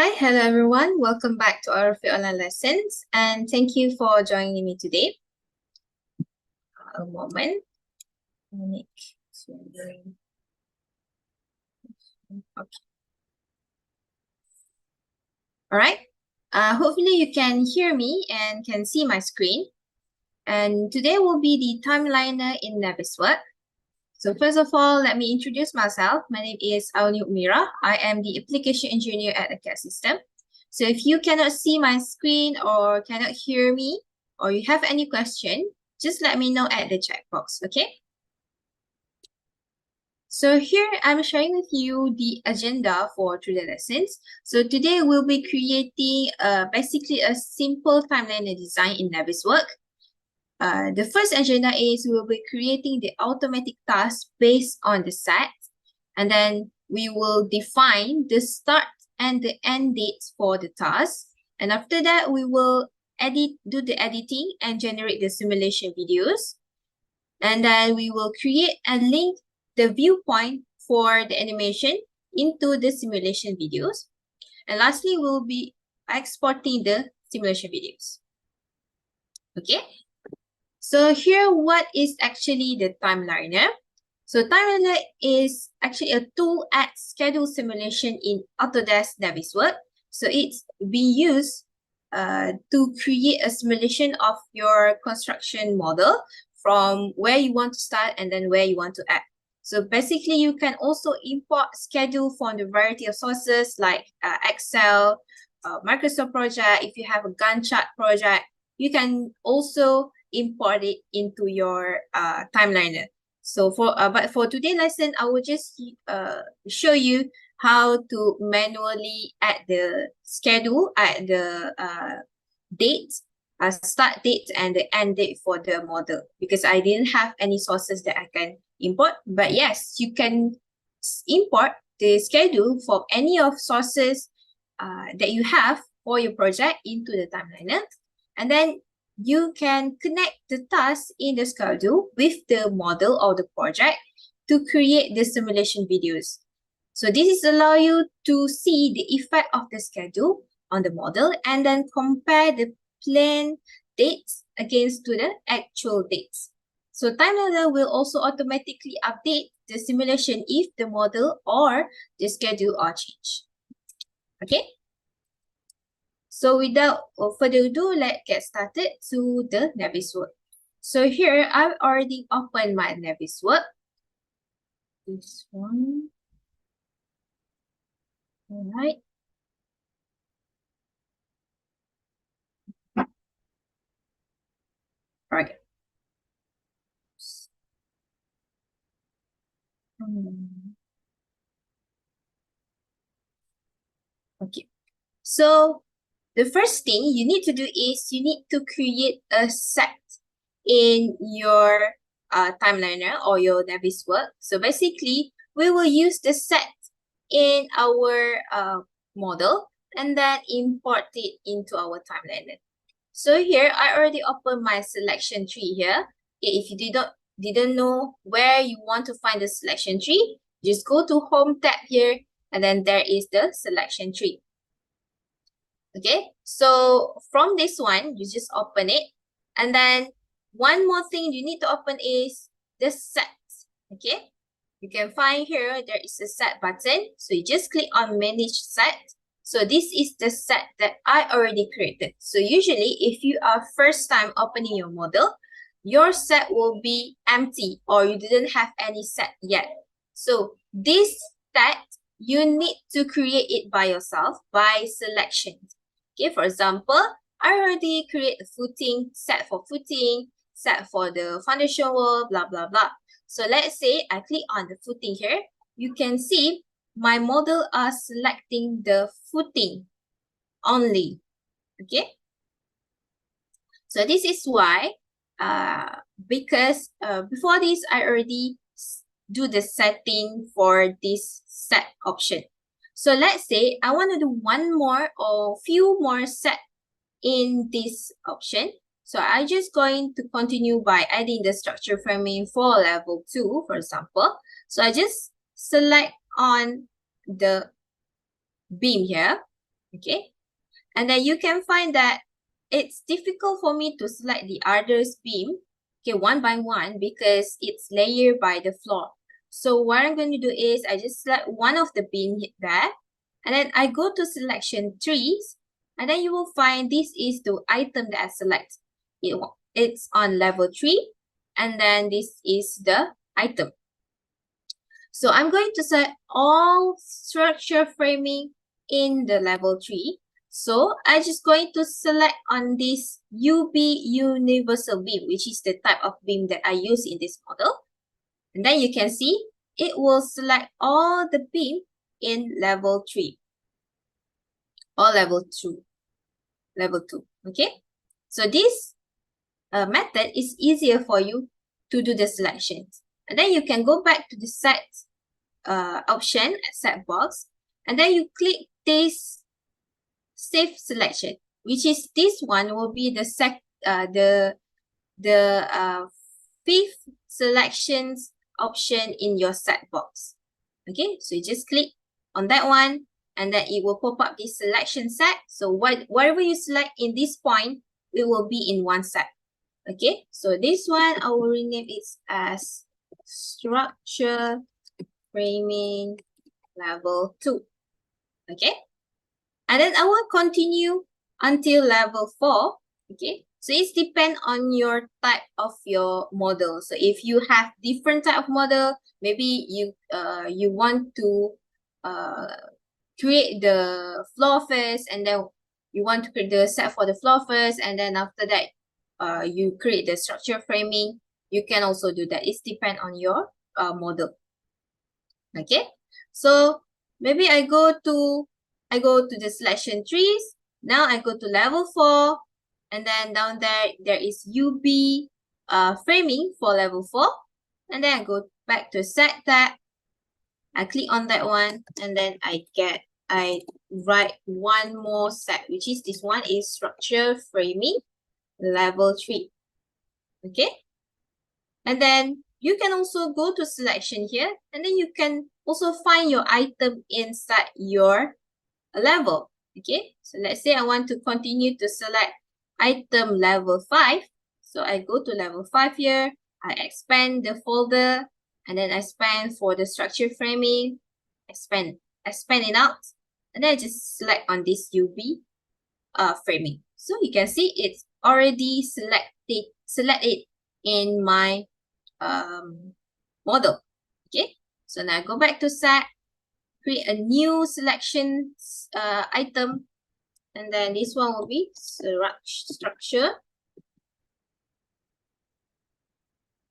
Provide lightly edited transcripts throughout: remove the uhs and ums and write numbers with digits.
Hi, hello everyone. Welcome back to our free online lessons, and thank you for joining me today. A moment. Okay. All right. Hopefully you can hear me and can see my screen. And today will be the TimeLiner in Naviswork. So first of all, let me introduce myself. My name is Auni Umira. I am the application engineer at acadsystems. So if you cannot see my screen or cannot hear me, or you have any question, just let me know at the chat box, okay? So here I'm sharing with you the agenda for today's lessons. So today we'll be creating basically a simple timeliner design in Naviswork. The first agenda is we'll be creating the automatic task based on the set, and then we will define the start and the end dates for the task. And after that, we will do the editing and generate the simulation videos. And then we will create and link the viewpoint for the animation into the simulation videos. And lastly, we'll be exporting the simulation videos. Okay. So here, what is actually the TimeLiner? So TimeLiner is actually a tool at schedule simulation in Autodesk Navisworks. So it's being used to create a simulation of your construction model from where you want to start and then where you want to add. So basically, you can also import schedule from the variety of sources like Excel, Microsoft project. If you have a Gantt chart project, you can also import it into your TimeLiner. So but for today's lesson, I will just show you how to manually add the schedule, add the date, start date and the end date for the model, because I didn't have any sources that I can import. But yes, you can import the schedule from any of sources that you have for your project into the TimeLiner, and then you can connect the task in the schedule with the model or the project to create the simulation videos. So this is allow you to see the effect of the schedule on the model and then compare the planned dates against to the actual dates. So TimeLiner will also automatically update the simulation if the model or the schedule are changed. Okay. So without further ado, let's get started to the Naviswork. So here, I've already opened my Naviswork. This one. All right. Okay. Okay. So the first thing you need to do is you need to create a set in your TimeLiner or your Naviswork. So basically, we will use the set in our model and then import it into our TimeLiner. So here, I already opened my selection tree here. If you didn't know where you want to find the selection tree, just go to Home tab here, and then there is the selection tree. Okay, so from this one, you just open it. And then one more thing you need to open is the set. Okay, you can find here, there is a set button. So you just click on manage set. So this is the set that I already created. So usually if you are first time opening your model, your set will be empty or you didn't have any set yet. So this set, you need to create it by yourself by selection. Okay, for example, I already create a footing, set for the foundation wall, blah, blah, blah. So let's say I click on the footing here. You can see my model are selecting the footing only. Okay. So this is why, because before this, I already do the setting for this set option. So let's say I want to do one more or few more set in this option. So I'm just going to continue by adding the structure framing for level 2, for example. So I just select on the beam here. Okay. And then you can find that it's difficult for me to select the others beam, okay, one by one, because it's layered by the floor. So what I'm going to do is I just select one of the beam there, and then I go to selection trees, and then you will find this is the item that I select. It's on level 3, and then this is the item. So I'm going to set all structure framing in the level 3. So I'm just going to select on this UB universal beam, which is the type of beam that I use in this model. And then you can see it will select all the beam in level 3 or level 2. Okay. So this method is easier for you to do the selections. And then you can go back to the set option at set box, and then you click this save selection, which is this one will be the fifth selections option in your set box. Okay, so you just click on that one, and then it will pop up this selection set. So whatever you select in this point, it will be in one set. Okay, so this one I will rename it as structure framing level 2. Okay, and then I will continue until level 4. Okay, so it's depend on your type of your model. So if you have different type of model, maybe you want to create the floor first, and then you want to create the set for the floor first, and then after that you create the structure framing. You can also do that. It's depend on your model. Okay, so maybe I go to the selection trees. Now I go to level 4, and then down there is UB framing for level 4, and then I go back to set tab. I click on that one, and then I write one more set, which is this one is structure framing level 3. Okay, and then you can also go to selection here, and then you can also find your item inside your level. Okay, so let's say I want to continue to select item level 5. So I go to level 5 here, I expand the folder, and then I expand for the structure framing, expand it out, and then I just select on this UV framing. So you can see it's already selected in my model. Okay, so now go back to set, create a new selection item, and then this one will be structure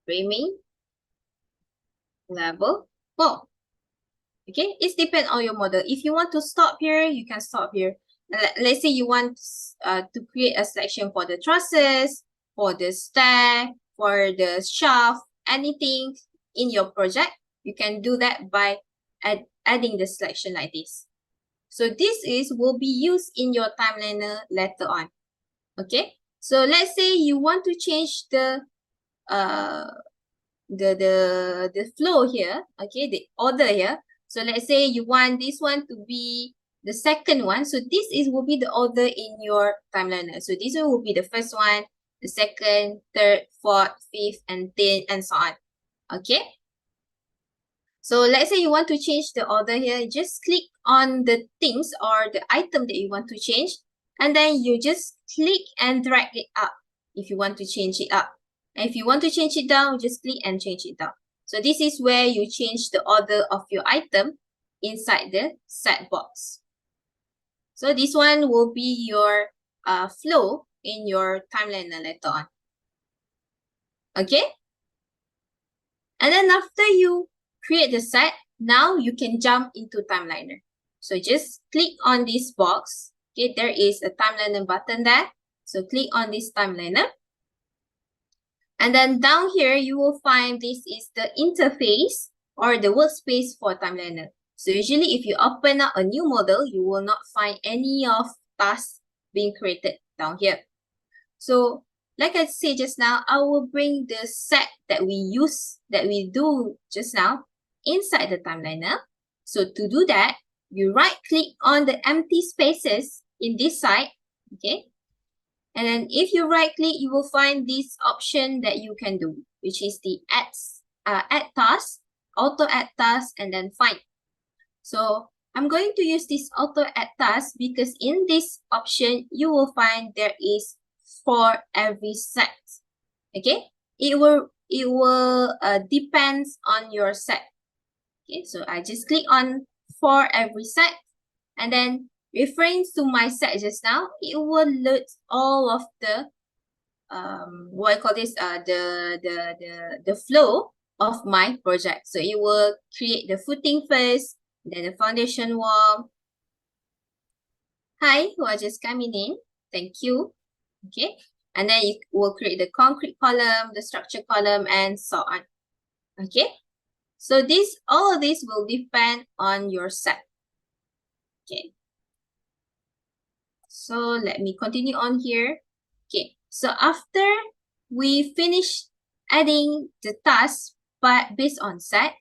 framing level 4. Okay, it's depend on your model. If you want to stop here, you can stop here. Let's say you want to create a selection for the trusses, for the stair, for the shaft, anything in your project, you can do that by adding the selection like this. So this will be used in your TimeLiner later on. Okay, so let's say you want to change the flow here. Okay, the order here. So let's say you want this one to be the second one. So this will be the order in your TimeLiner. So this one will be the first one, the second, third, fourth, fifth, and 10, and so on. Okay. So let's say you want to change the order here. Just click on the things or the item that you want to change, and then you just click and drag it up if you want to change it up. And if you want to change it down, just click and change it down. So this is where you change the order of your item inside the set box. So this one will be your flow in your TimeLiner later on. Okay? And then after you create the set, now you can jump into TimeLiner. So just click on this box. Okay, there is a TimeLiner button there. So click on this TimeLiner. And then down here, you will find this is the interface or the workspace for TimeLiner. So usually if you open up a new model, you will not find any of tasks being created down here. So like I said just now, I will bring the set that we do just now inside the TimeLiner. So to do that, you right click on the empty spaces in this side, okay? And then if you right click, you will find this option that you can do, which is the add task, auto add task, and then find. So I'm going to use this auto add task because in this option, you will find there is for every set. Okay, it will depends on your set. Okay, so I just click on for every set, and then referring to my set just now, it will load all of the what I call this the flow of my project. So it will create the footing first, then the foundation wall. Hi, who are just coming in. Thank you. Okay. And then you will create the concrete column, the structure column, and so on. Okay. So all of this will depend on your set. Okay. So let me continue on here. Okay. So after we finish adding the tasks but based on set,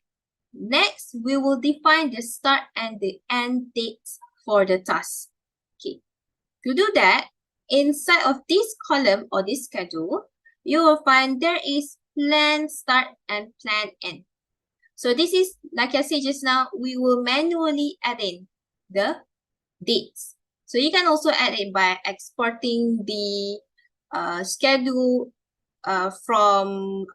next we will define the start and the end dates for the task. Okay. To do that, inside of this column or this schedule, you will find there is plan start and plan end. So this is, like I said just now, we will manually add in the dates. So you can also add it by exporting the schedule from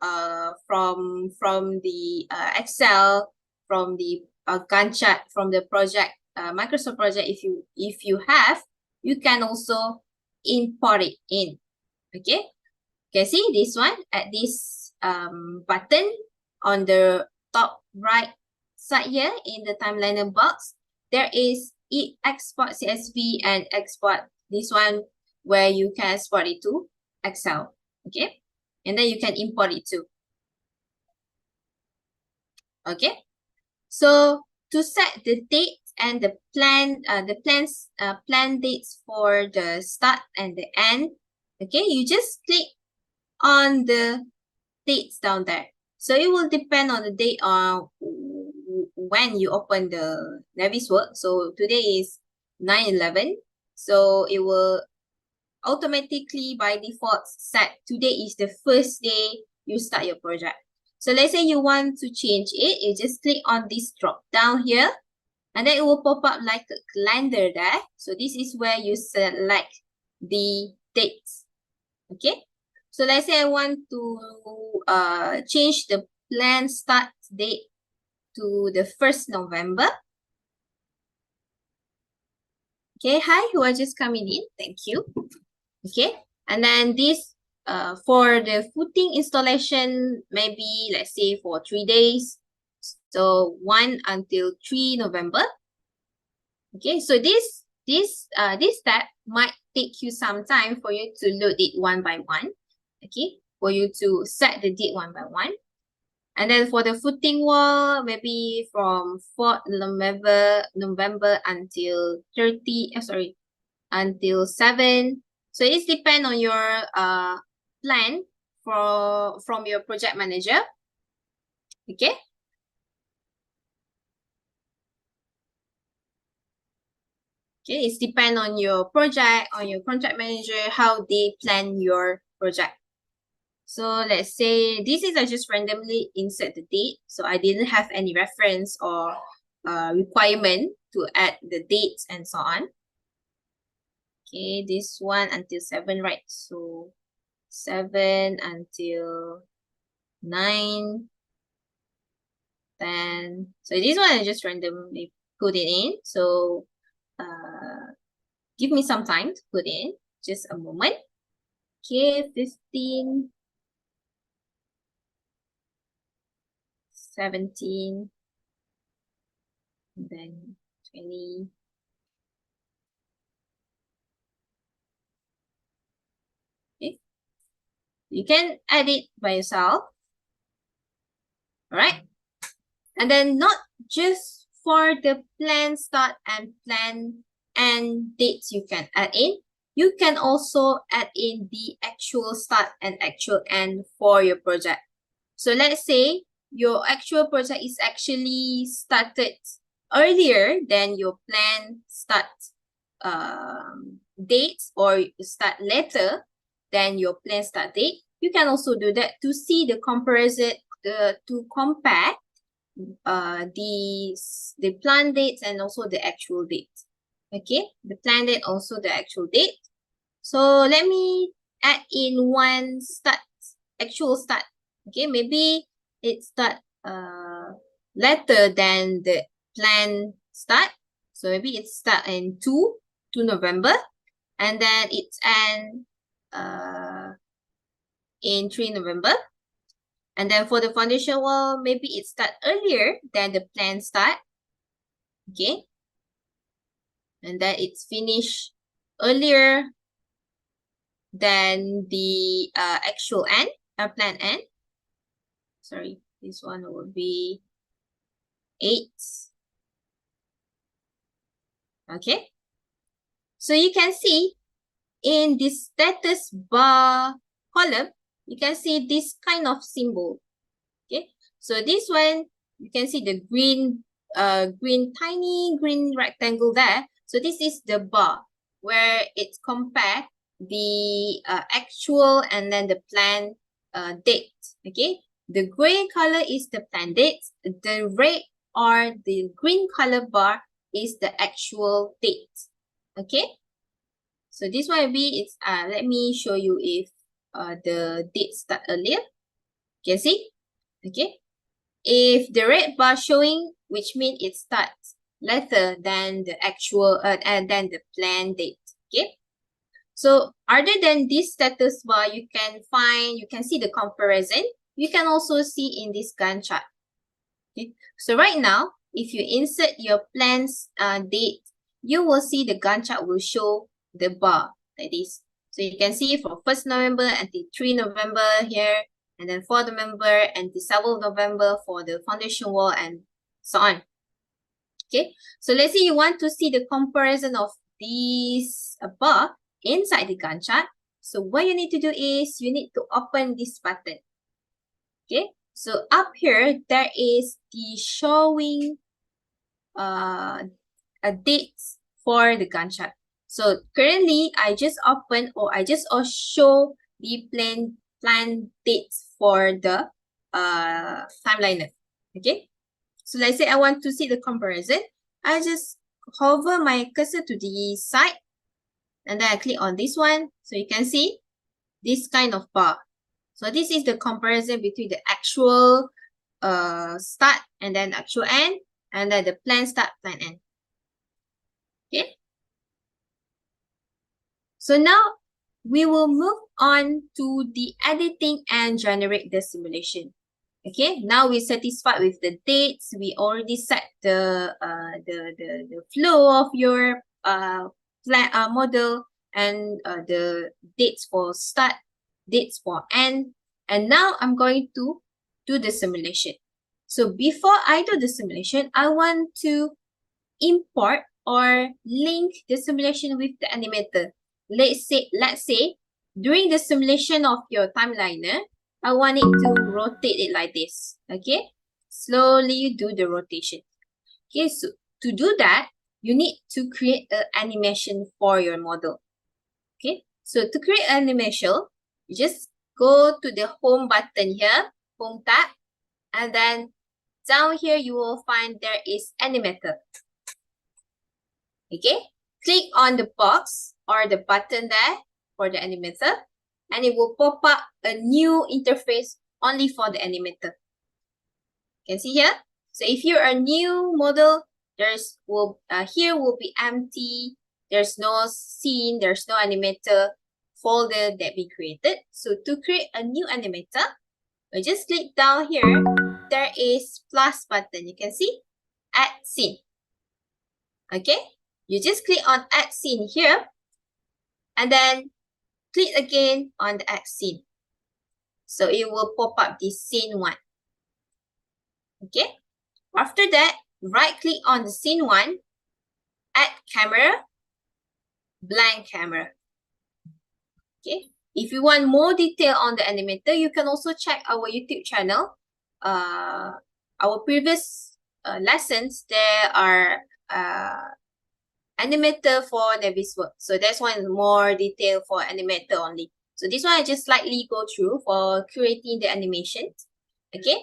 the Excel, from the Gantt chart, from the project Microsoft project. If you have, you can also import it in. Okay, you can see this one at this button on the top right side here in the TimeLiner box. There is export CSV and export this one where you can export it to Excel. Okay, and then you can import it too. Okay, so to set the date and the plan dates for the start and the end, okay, you just click on the dates down there. So it will depend on the date on when you open the Navisworks. So today is 9/11. So it will automatically by default set today is the first day you start your project. So let's say you want to change it, you just click on this drop down here, and then it will pop up like a calendar there. So this is where you select the dates. Okay. So let's say I want to change the plan start date to the 1st November. Okay, hi, who are just coming in. Thank you. Okay, and then this for the footing installation, maybe let's say for 3 days. So 1 until 3 November. Okay, so this step might take you some time for you to load it one by one. Okay, for you to set the date one by one. And then for the footing wall, maybe from 4th November until until 7. So it depends on your plan from your project manager. Okay. Okay, it's depend on your project, on your contract manager, how they plan your project. So let's say this is I just randomly insert the date. So I didn't have any reference or requirement to add the dates and so on. Okay, this one until 7, right? So 7 until 9, 10. So this one I just randomly put it in. So give me some time to put in, just a moment. Okay, 15, 17, and then 20. Okay, you can add it by yourself. All right, and then not just for the plan start and plan end dates you can add in. You can also add in the actual start and actual end for your project. So let's say your actual project is actually started earlier than your plan start date, or you start later than your plan start date, you can also do that to see the comparison, to compare the plan dates and also the actual date. Okay, the plan date, also the actual date. So let me add in one actual start. Okay, maybe it start later than the plan start. So maybe it start in 2 November, and then it's end in 3 November. And then for the foundation wall, maybe it start earlier than the plan start. Okay. And then it's finished earlier than the actual end, plan end. Sorry, this one will be 8. Okay. So you can see in the status bar column, you can see this kind of symbol. Okay. So this one, you can see the tiny green rectangle there. So this is the bar where it's compared the actual and then the plan date. Okay. The gray color is the plan date. The red or the green color bar is the actual date. Okay. So this one will be, it's let me show you if the date start earlier. You can see. Okay. If the red bar showing, which means it starts later than the actual and then the plan date. Okay. So other than this status bar, you can see the comparison. You can also see in this Gantt chart. Okay. So right now, if you insert your plan's date, you will see the Gantt chart will show the bar like this. So you can see from 1st November until 3 November here, and then 4 November and the 7th November for the foundation wall, and so on. Okay, so let's say you want to see the comparison of these bar inside the Gantt chart. So what you need to do is you need to open this button. Okay, so up here there is the showing dates for the Gantt chart. So currently I just open, or I just show the plan dates for the TimeLiner. Okay, so let's say I want to see the comparison. I just hover my cursor to the side, and then I click on this one. So you can see this kind of bar. So this is the comparison between the actual start and then actual end, and then the plan start, plan end. Okay. So now we will move on to the editing and generate the simulation. Okay, now we're satisfied with the dates. We already set the flow of your plan model, and the dates for start, dates for end. And now I'm going to do the simulation. So before I do the simulation, I want to import or link the simulation with the animator. Let's say during the simulation of your TimeLiner, I want it to rotate it like this. Okay, slowly do the rotation. Okay, so to do that, you need to create an animation for your model. Okay, so to create an animation, you just go to the home button here, home tab, and then down here you will find there is animator. Okay, click on the box or the button there for the animator, and it will pop up a new interface only for the animator. You can see here. So if you're a new model, here will be empty. There's no scene, there's no animator folder that we created. So to create a new animator, we just click down here. There is plus button. You can see add scene. Okay, you just click on add scene here, and then click again on the add scene. So it will pop up this scene 1. Okay, after that, right click on the scene 1, add camera, blank camera. Okay, if you want more detail on the animator, you can also check our YouTube channel. Our previous lessons, there are animator for Navisworks. So that's one more detail for animator only. So this one I just slightly go through for creating the animations. Okay.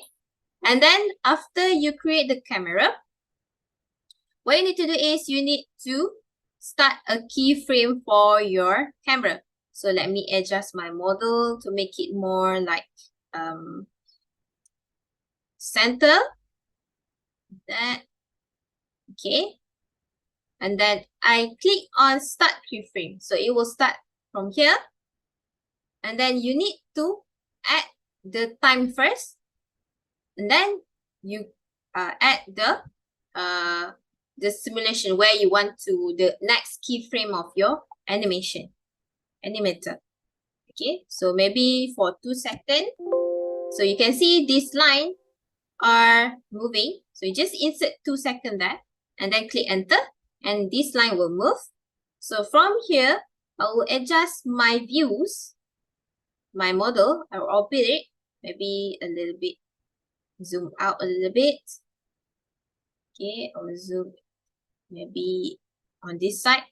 And then after you create the camera, what you need to do is you need to start a keyframe for your camera. So let me adjust my model to make it more like center. That. Okay. And then I click on start keyframe. So it will start from here. And then you need to add the time first. And then you add the simulation where you want to, the next keyframe of your animator. Okay, so maybe for 2 seconds. So you can see this line are moving. So you just insert 2 seconds there and then click enter and this line will move. So from here, I will adjust my views, my model. I will orbit it, maybe a little bit, zoom out a little bit. Okay, I will zoom maybe on this side.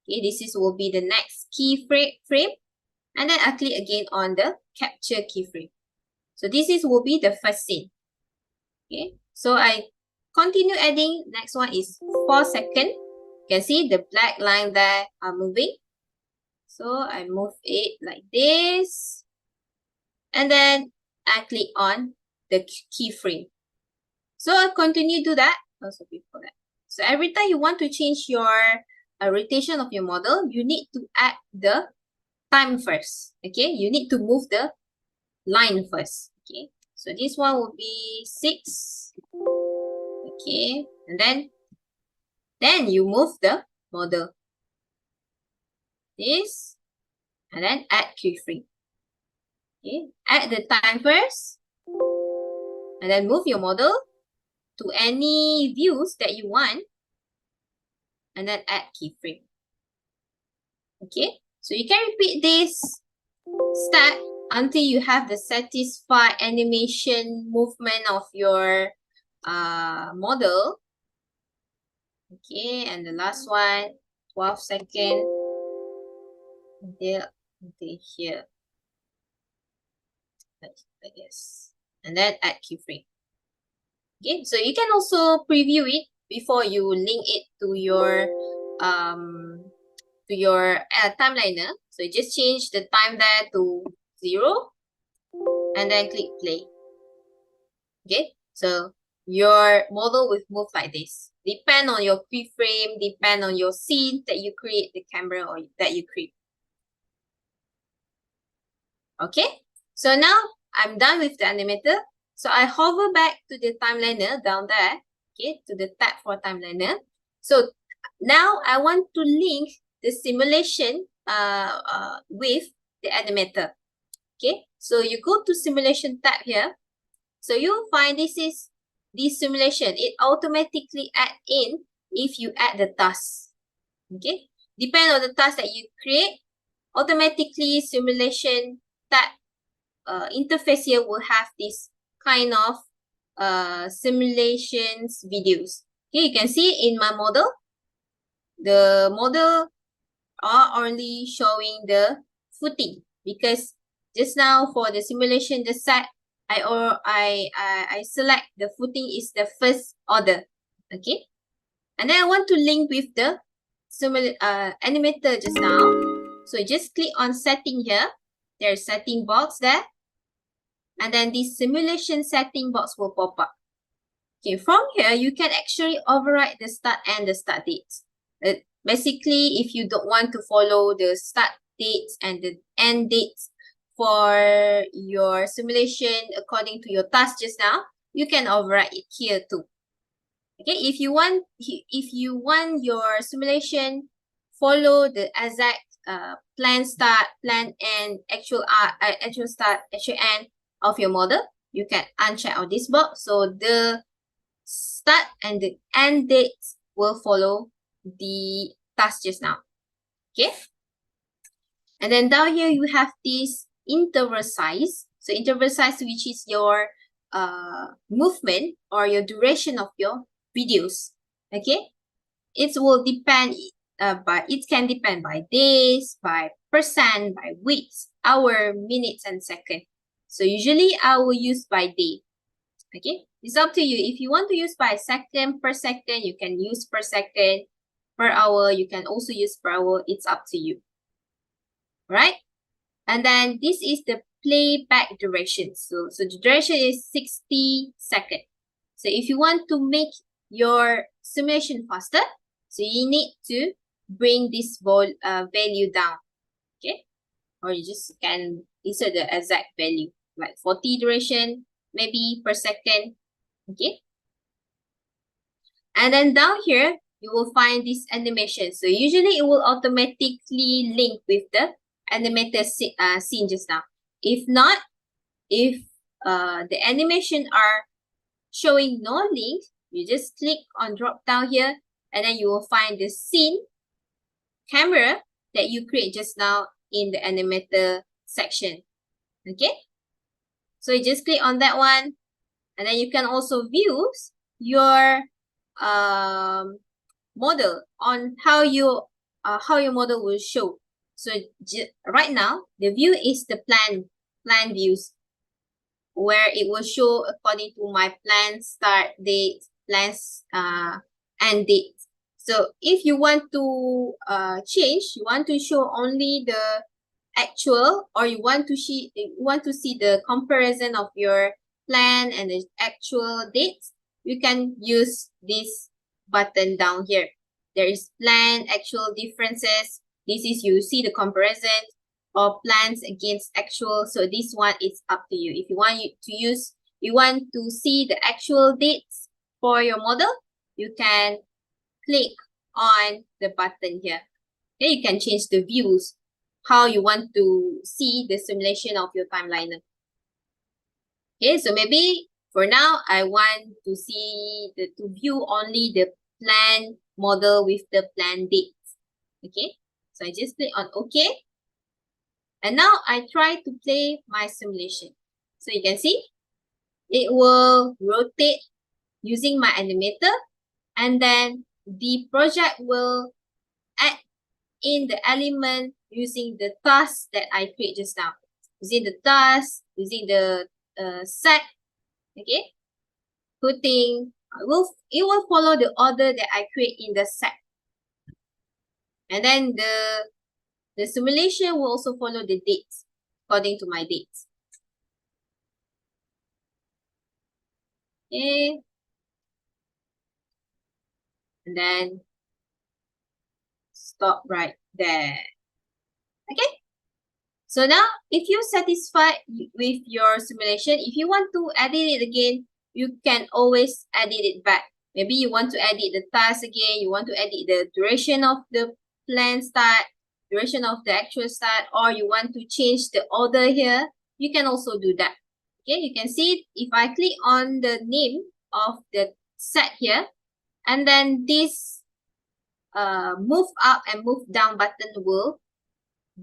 Okay, this will be the next keyframe. And then I click again on the capture keyframe. So this will be the first scene. Okay, so I continue adding. Next one is 4 seconds. You can see the black line there are moving. So I move it like this. And then I click on the keyframe. So I continue to do that. Also before that. So every time you want to change your rotation of your model, you need to add the time first. Okay, you need to move the line first. Okay, so this one will be 6. Okay, and then you move the model. This, and then add keyframe. Okay, add the time first, and then move your model to any views that you want, and then add keyframe. Okay, so you can repeat this step until you have the satisfied animation movement of your model. Okay, and the last one, 12 seconds until here. Like this. And then add keyframe. Okay, so you can also preview it before you link it to your TimeLiner. So you just change the time there to 0 and then click play. Okay, so your model will move like this. Depend on your keyframe, depend on your scene that you create, the camera or that you create. Okay, so now I'm done with the animator. So I hover back to the TimeLiner down there, okay, to the tab for TimeLiner. So now I want to link the simulation with the animator. Okay, so you go to simulation tab here. So you'll find this is the simulation. It automatically add in if you add the task. Okay, depend on the task that you create, automatically simulation tab interface here will have this kind of simulations videos. Okay, you can see in my model, the model are only showing the footing because just now for the simulation, the set I select the footing is the first order. Okay, and then I want to link with the animator just now. So just click on setting here. There's setting box there. And then this simulation setting box will pop up. Okay, from here, you can actually override the start and the start dates. Basically, if you don't want to follow the start dates and the end dates for your simulation according to your task just now, you can override it here too. Okay, if you want your simulation follow the exact plan start, plan end, actual start, actual end of your model, you can uncheck on this box. So the start and the end dates will follow the task just now. Okay. And then down here you have this interval size. So interval size, which is your movement or your duration of your videos. Okay, it will depend it can depend by days, by percent, by weeks, hour, minutes, and second. So usually I will use by day. Okay, it's up to you. If you want to use by second, per second, you can use per second. Per hour, you can also use per hour. It's up to you. Right? And then this is the playback duration. So the duration is 60 seconds. So if you want to make your simulation faster, so you need to bring this value down. Okay? Or you just can insert the exact value, like 40 duration, maybe per second. Okay? And then down here, you will find this animation. So usually it will automatically link with the animated scene just now. If not, if the animation are showing no link, you just click on drop down here and then you will find the scene camera that you create just now in the animator section. Okay? So you just click on that one and then you can also view your model on how your model will show. So right now the view is the plan views, where it will show according to my plan start date, plans end date. So if you want to change, you want to show only the actual, or you want to see the comparison of your plan and the actual dates, you can use this button down here. There is plan, actual differences. This is you see the comparison or plans against actual. So this one is up to you. If you want you want to see the actual dates for your model, you can click on the button here. Okay, you can change the views, how you want to see the simulation of your TimeLiner. Okay, so maybe for now, I want to view only the plan model with the plan dates. Okay, so I just click on OK. And now I try to play my simulation. So you can see, it will rotate using my animator, and then the project will add in the element using the task that I create just now. Using the task, using the set, okay? It will follow the order that I create in the set. And then the simulation will also follow the dates, according to my dates. Okay. And then stop right there. Okay. So now, if you're satisfied with your simulation, if you want to edit it again, you can always edit it back. Maybe you want to edit the task again, you want to edit the duration of the plan start, duration of the actual start, or you want to change the order here, you can also do that. Okay, you can see if I click on the name of the set here, and then this move up and move down button will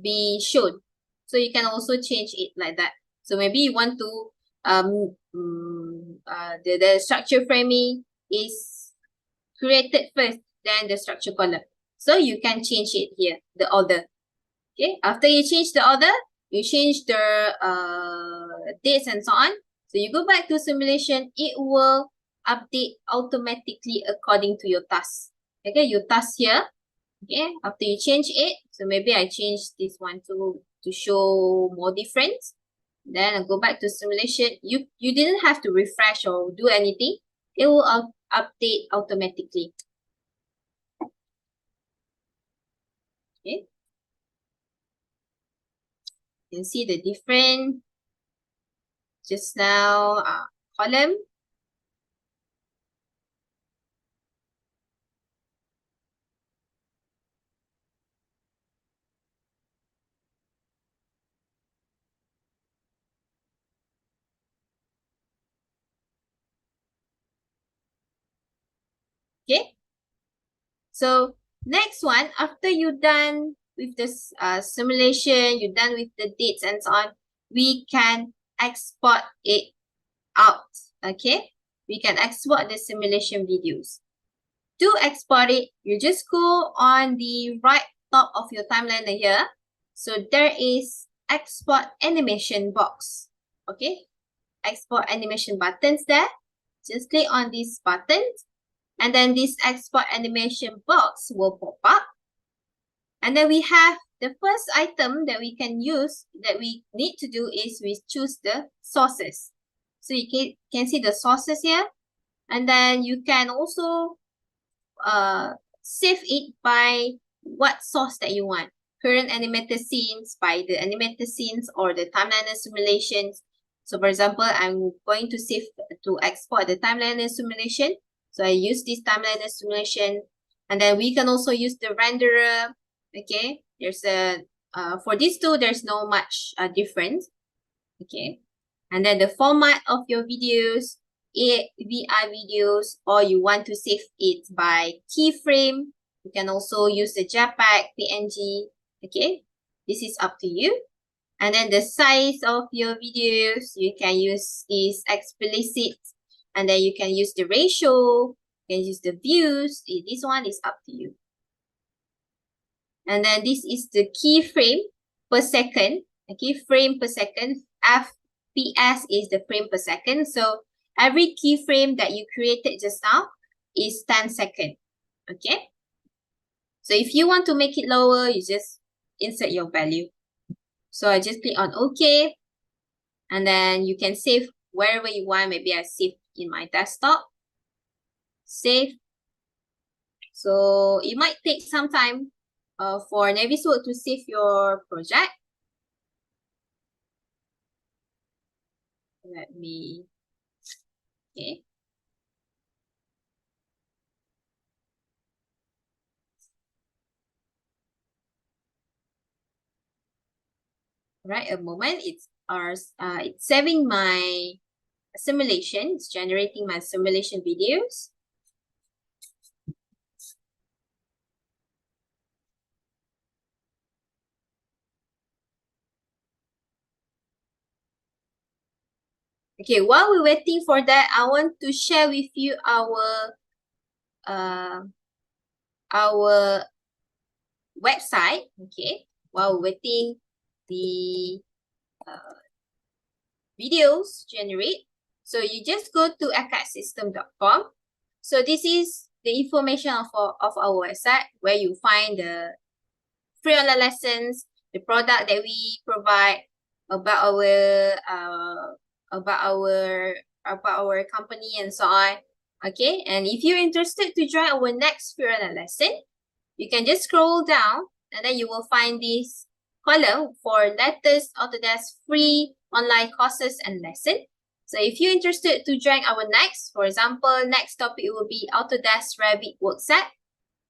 be shown. So you can also change it like that. So maybe you want to the structure framing is created first, then the structure column. So you can change it here, the order. Okay, after you change the order, you change the dates and so on. So you go back to simulation, it will update automatically according to your task. Okay, your task here. Okay, after you change it, so maybe I change this one to show more difference. Then I go back to simulation. You didn't have to refresh or do anything. It will update automatically. Okay. You can see the different just now column. Okay. So next one, after you're done with this simulation, you're done with the dates and so on, we can export it out. Okay. we can export the simulation videos. To export it, you just go on the right top of your TimeLiner here. So there is export animation box. Okay, export animation buttons there. Just click on these buttons, and then this export animation box will pop up. And then we have the first item that we can use, that we need to do, is we choose the sources. So you can see the sources here. And then you can also save it by what source that you want. Current animated scenes, by the animated scenes, or the TimeLiner simulations. So for example, I'm going to save to export the TimeLiner simulation. So I use this TimeLiner simulation. And then we can also use the renderer. Okay, there's a for these two, there's no much difference. Okay, and then the format of your videos, VI videos, or you want to save it by keyframe. You can also use the JPEG, PNG. Okay, this is up to you. And then the size of your videos, you can use this explicit, and then you can use the ratio, you can use the views. This one is up to you. And then this is the keyframe per second. Okay, frame per second. FPS is the frame per second. So every keyframe that you created just now is 10 seconds. Okay. So if you want to make it lower, you just insert your value. So I just click on OK. And then you can save wherever you want. Maybe I save in my desktop. Save. So it might take some time for Naviswork to save your project. Let me, okay. Right, a moment. It's saving my simulation. It's generating my simulation videos. Okay, while we're waiting for that, I want to share with you our website. Okay, while we're waiting the videos generate. So you just go to acadsystems.com. So this is the information of our website, where you find the free online lessons, the product that we provide, about our company, and so on. Okay, and if you're interested to join our next free online lesson, you can just scroll down, and then you will find this column for latest Autodesk free online courses and lessons. So if you're interested to join our next, for example, next topic will be Autodesk Revit Workset.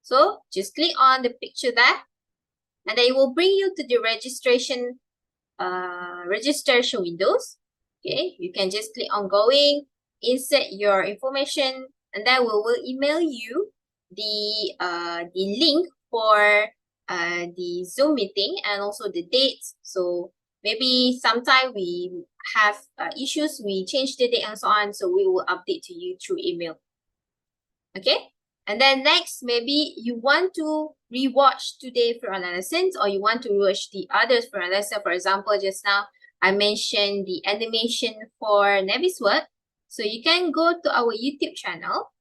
So just click on the picture there, and then it will bring you to the registration windows. Okay, you can just click on going, insert your information, and then we will email you the link for the Zoom meeting, and also the dates. So maybe sometime we have issues, we change the date and so on, so we will update to you through email. Okay, and then next, maybe you want to rewatch today for lessons, or you want to watch the others for lesson. For example, just now I mentioned the animation for Naviswork. So you can go to our YouTube channel.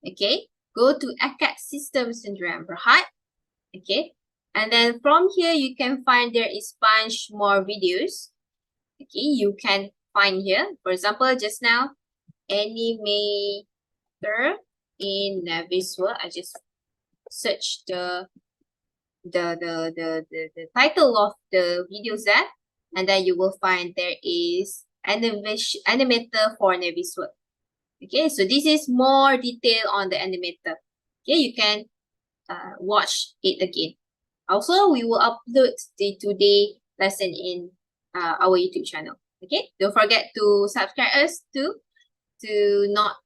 Okay, go to acadsystems Syndrome Berhad. Okay, and then from here you can find there is bunch more videos. Okay, you can find here. For example, just now, animator in Naviswork. I just search the title of the videos there, and then you will find there is animator for Naviswork. Okay, so this is more detail on the animator. Okay, you can watch it again. Also, we will upload the today lesson in our YouTube channel. Okay, don't forget to subscribe us to not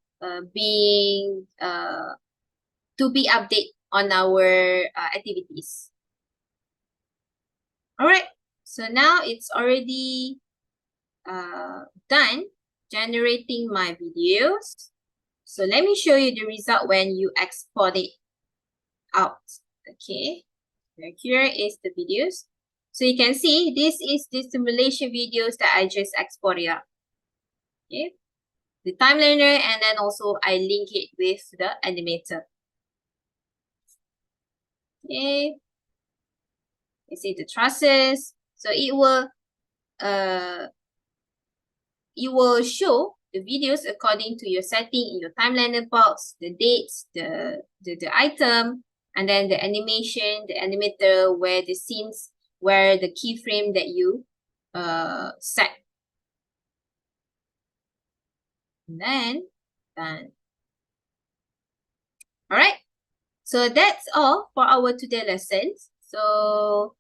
being to be updated on our activities. All right, so now it's already done. generating my videos. So let me show you the result when you export it out. Okay, so here is the videos. So you can see this is the simulation videos that I just exported out. Okay, the TimeLiner, and then also I link it with the animator. Okay, you see the trusses. So it will show the videos according to your setting in your TimeLiner box, the dates, the item, and then the animation, the animator, where the scenes, where the keyframe that you set. And then done. All right. So that's all for our today lessons. So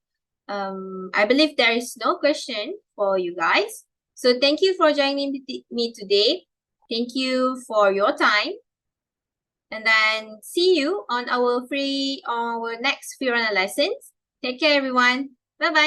I believe there is no question for you guys. So thank you for joining me today. Thank you for your time. And then see you on our next free runner lessons. Take care, everyone. Bye-bye.